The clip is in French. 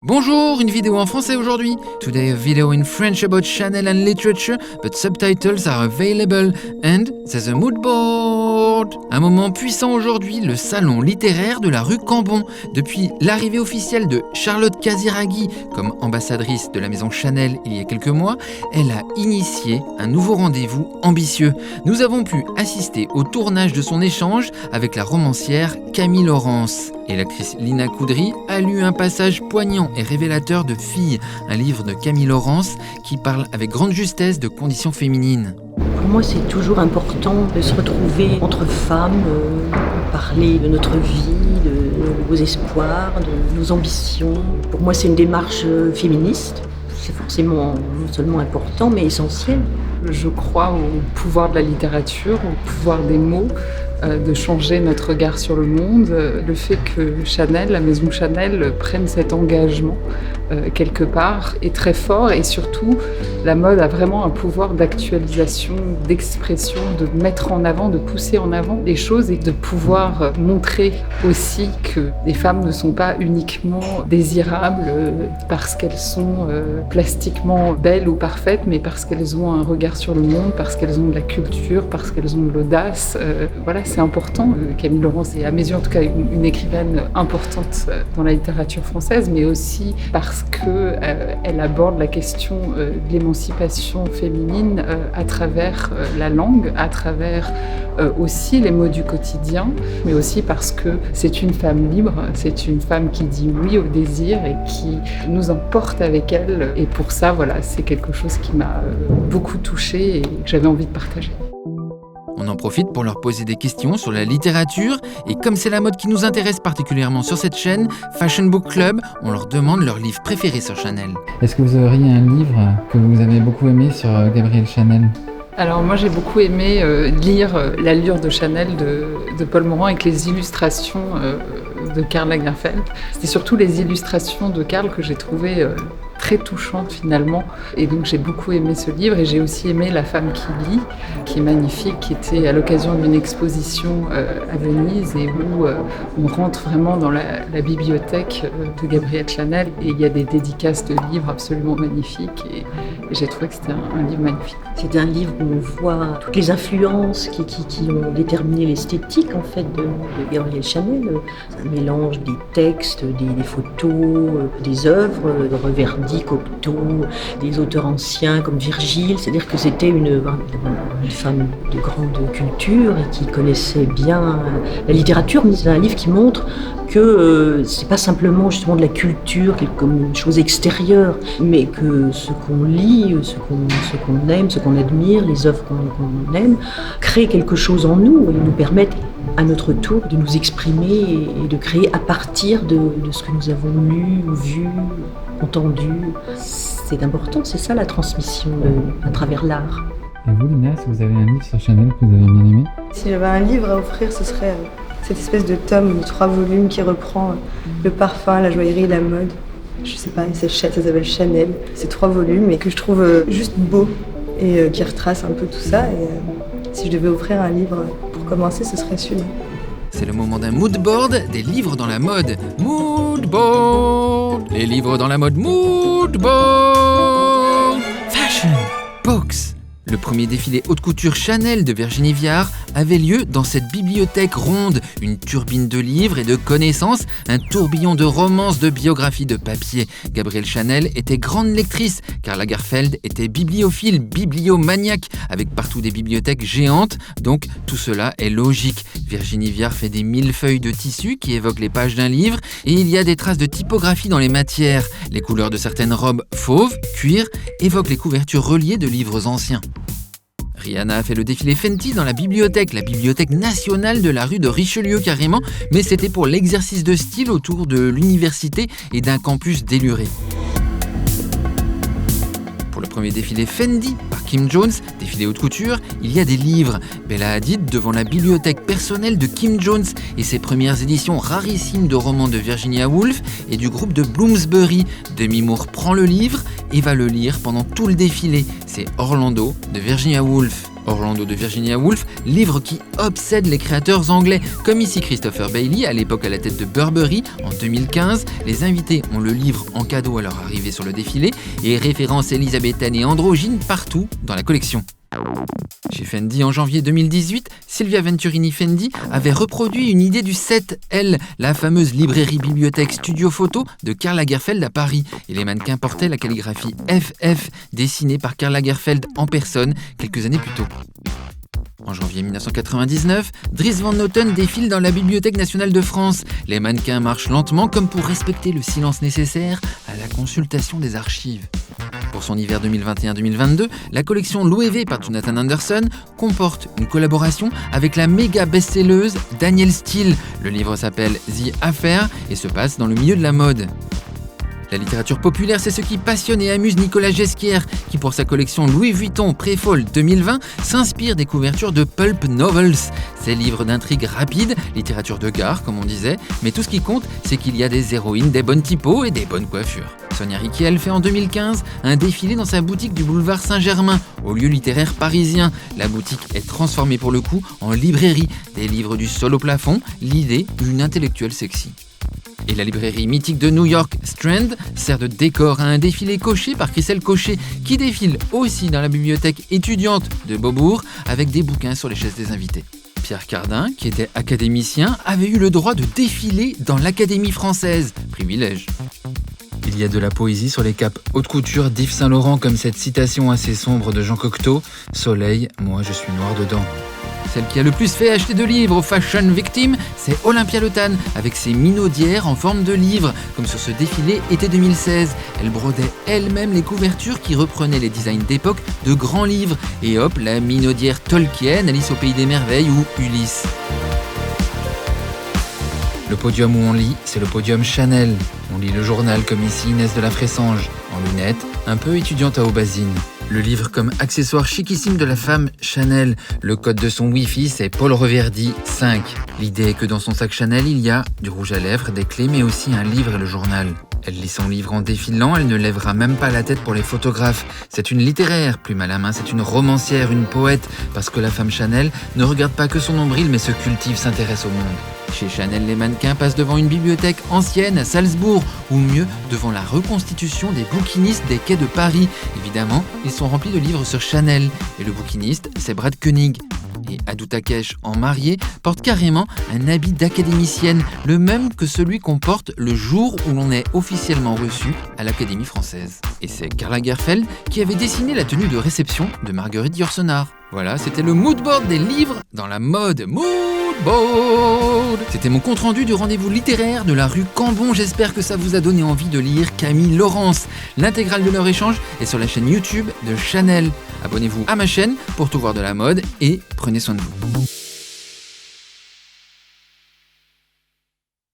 Bonjour, une vidéo en français aujourd'hui. Today a video in French about Chanel and literature, but subtitles are available and there's a mood board. Un moment puissant aujourd'hui, le salon littéraire de la rue Cambon. Depuis l'arrivée officielle de Charlotte Casiraghi comme ambassadrice de la maison Chanel il y a quelques mois, elle a initié un nouveau rendez-vous ambitieux. Nous avons pu assister au tournage de son échange avec la romancière Camille Laurence. Et l'actrice Lina Coudry a lu un passage poignant et révélateur de Filles, un livre de Camille Laurence qui parle avec grande justesse de conditions féminines. Pour moi, c'est toujours important de se retrouver entre femmes, parler de notre vie, de nos espoirs, de nos ambitions. Pour moi, c'est une démarche féministe. C'est forcément non seulement important, mais essentiel. Je crois au pouvoir de la littérature, au pouvoir des mots, de changer notre regard sur le monde. Le fait que Chanel, la maison Chanel, prenne cet engagement quelque part est très fort, et surtout la mode a vraiment un pouvoir d'actualisation, d'expression, de mettre en avant, de pousser en avant les choses et de pouvoir montrer aussi que les femmes ne sont pas uniquement désirables parce qu'elles sont plastiquement belles ou parfaites, mais parce qu'elles ont un regard sur le monde, parce qu'elles ont de la culture, parce qu'elles ont de l'audace. Voilà, c'est important. Camille Laurence est, à mes yeux en tout cas, une écrivaine importante dans la littérature française, mais aussi parce qu'elle aborde la question de l'émancipation féminine à travers la langue, à travers aussi les mots du quotidien, mais aussi parce que c'est une femme libre, c'est une femme qui dit oui au désir et qui nous emporte avec elle. Et pour ça, voilà, c'est quelque chose qui m'a beaucoup touchée et que j'avais envie de partager. On en profite pour leur poser des questions sur la littérature, et comme c'est la mode qui nous intéresse particulièrement sur cette chaîne, Fashion Book Club, on leur demande leur livre préféré sur Chanel. Est-ce que vous auriez un livre que vous avez beaucoup aimé sur Gabrielle Chanel ? Alors moi j'ai beaucoup aimé lire L'allure de Chanel de Paul Morand avec les illustrations de Karl Lagerfeld. C'était surtout les illustrations de Karl que j'ai trouvées très touchante finalement, et donc j'ai beaucoup aimé ce livre. Et j'ai aussi aimé La femme qui lit, qui est magnifique, qui était à l'occasion d'une exposition à Venise, et où on rentre vraiment dans la bibliothèque de Gabrielle Chanel, et il y a des dédicaces de livres absolument magnifiques, et j'ai trouvé que c'était un livre magnifique. C'est un livre où on voit toutes les influences qui ont déterminé l'esthétique en fait de Gabrielle Chanel. C'est un mélange des textes, des photos, des œuvres de Reverdy, Cocteau, des auteurs anciens comme Virgile. C'est-à-dire que c'était une femme de grande culture et qui connaissait bien la littérature. Mais c'est un livre qui montre que c'est pas simplement justement de la culture comme une chose extérieure, mais que ce qu'on lit, ce qu'on aime, ce qu'on admire, les œuvres qu'on aime, créent quelque chose en nous et nous permettent à notre tour de nous exprimer et de créer à partir de ce que nous avons lu, vu, entendu. C'est important, c'est ça la transmission à travers l'art. Et vous, Lina, si vous avez un livre sur Chanel que vous avez bien aimé ? Si j'avais un livre à offrir, ce serait cette espèce de tome de 3 volumes qui reprend le parfum, la joaillerie, la mode. Je sais pas, ça s'appelle Chanel. C'est 3 volumes et que je trouve juste beau et qui retrace un peu tout ça. Et si je devais offrir un livre pour commencer, ce serait celui-là. C'est le moment d'un mood board des livres dans la mode. Mood board. Les livres dans la mode. Mood board. Fashion Books. Le premier défilé haute couture Chanel de Virginie Viard avait lieu dans cette bibliothèque ronde, une turbine de livres et de connaissances, un tourbillon de romances, de biographies, de papier. Gabrielle Chanel était grande lectrice, Karl Lagerfeld était bibliophile, bibliomaniaque, avec partout des bibliothèques géantes, donc tout cela est logique. Virginie Viard fait des millefeuilles de tissu qui évoquent les pages d'un livre, et il y a des traces de typographie dans les matières. Les couleurs de certaines robes fauves, cuir, évoquent les couvertures reliées de livres anciens. Rihanna a fait le défilé Fenty dans la bibliothèque nationale de la rue de Richelieu carrément, mais c'était pour l'exercice de style autour de l'université et d'un campus déluré. Pour le premier défilé Fendi par Kim Jones, défilé haute couture, il y a des livres. Bella Hadid devant la bibliothèque personnelle de Kim Jones et ses premières éditions rarissimes de romans de Virginia Woolf et du groupe de Bloomsbury. Demi Moore prend le livre et va le lire pendant tout le défilé. C'est Orlando de Virginia Woolf. Orlando de Virginia Woolf, livre qui obsède les créateurs anglais, comme ici Christopher Bailey, à l'époque à la tête de Burberry, en 2015. Les invités ont le livre en cadeau à leur arrivée sur le défilé et références élisabéthaines et androgynes partout dans la collection. Chez Fendi, en janvier 2018, Silvia Venturini Fendi avait reproduit une idée du 7L, la fameuse librairie-bibliothèque studio-photo de Karl Lagerfeld à Paris. Et les mannequins portaient la calligraphie FF, dessinée par Karl Lagerfeld en personne quelques années plus tôt. En janvier 1999, Dries Van Noten défile dans la Bibliothèque nationale de France. Les mannequins marchent lentement comme pour respecter le silence nécessaire à la consultation des archives. Pour son hiver 2021-2022, la collection Loewe par Jonathan Anderson comporte une collaboration avec la méga best-selleuse Danielle Steele. Le livre s'appelle The Affair et se passe dans le milieu de la mode. La littérature populaire, c'est ce qui passionne et amuse Nicolas Ghesquière, qui pour sa collection Louis Vuitton Pré-Fall 2020 s'inspire des couvertures de pulp novels. Ces livres d'intrigue rapide, littérature de gare comme on disait, mais tout ce qui compte, c'est qu'il y a des héroïnes, des bonnes typos et des bonnes coiffures. Sonia Rykiel fait en 2015 un défilé dans sa boutique du boulevard Saint-Germain, au lieu littéraire parisien. La boutique est transformée pour le coup en librairie, des livres du sol au plafond, l'idée d'une intellectuelle sexy. Et la librairie mythique de New York, Strand, sert de décor à un défilé coché par Christelle Cochet, qui défile aussi dans la bibliothèque étudiante de Beaubourg avec des bouquins sur les chaises des invités. Pierre Cardin, qui était académicien, avait eu le droit de défiler dans l'Académie française. Privilège. Il y a de la poésie sur les capes haute couture d'Yves Saint-Laurent, comme cette citation assez sombre de Jean Cocteau « Soleil, moi je suis noir dedans ». Celle qui a le plus fait acheter de livres aux fashion victims, c'est Olympia Le Tan, avec ses minaudières en forme de livres, comme sur ce défilé été 2016. Elle brodait elle-même les couvertures qui reprenaient les designs d'époque de grands livres. Et hop, la minaudière Tolkien, Alice au Pays des Merveilles ou Ulysse. Le podium où on lit, c'est le podium Chanel. On lit le journal comme ici Inès de la Fressange, en lunettes, un peu étudiante à Aubazine. Le livre comme accessoire chiquissime de la femme Chanel. Le code de son Wi-Fi, c'est Paul Reverdy 5. L'idée est que dans son sac Chanel, il y a du rouge à lèvres, des clés, mais aussi un livre et le journal. Elle lit son livre en défilant, elle ne lèvera même pas la tête pour les photographes. C'est une littéraire, plume à la main, c'est une romancière, une poète, parce que la femme Chanel ne regarde pas que son nombril, mais se cultive, s'intéresse au monde. Chez Chanel, les mannequins passent devant une bibliothèque ancienne à Salzbourg, ou mieux, devant la reconstitution des bouquinistes des quais de Paris. Évidemment, ils sont remplis de livres sur Chanel. Et le bouquiniste, c'est Brad Koenig. Et Adou Takesh, en mariée, porte carrément un habit d'académicienne, le même que celui qu'on porte le jour où l'on est officiellement reçu à l'Académie française. Et c'est Karl Lagerfeld qui avait dessiné la tenue de réception de Marguerite Yourcenar. Voilà, c'était le moodboard des livres dans la mode. Moodboard. C'était mon compte-rendu du rendez-vous littéraire de la rue Cambon. J'espère que ça vous a donné envie de lire Camille Laurence. L'intégrale de leur échange est sur la chaîne YouTube de Chanel. Abonnez-vous à ma chaîne pour tout voir de la mode et prenez soin de vous.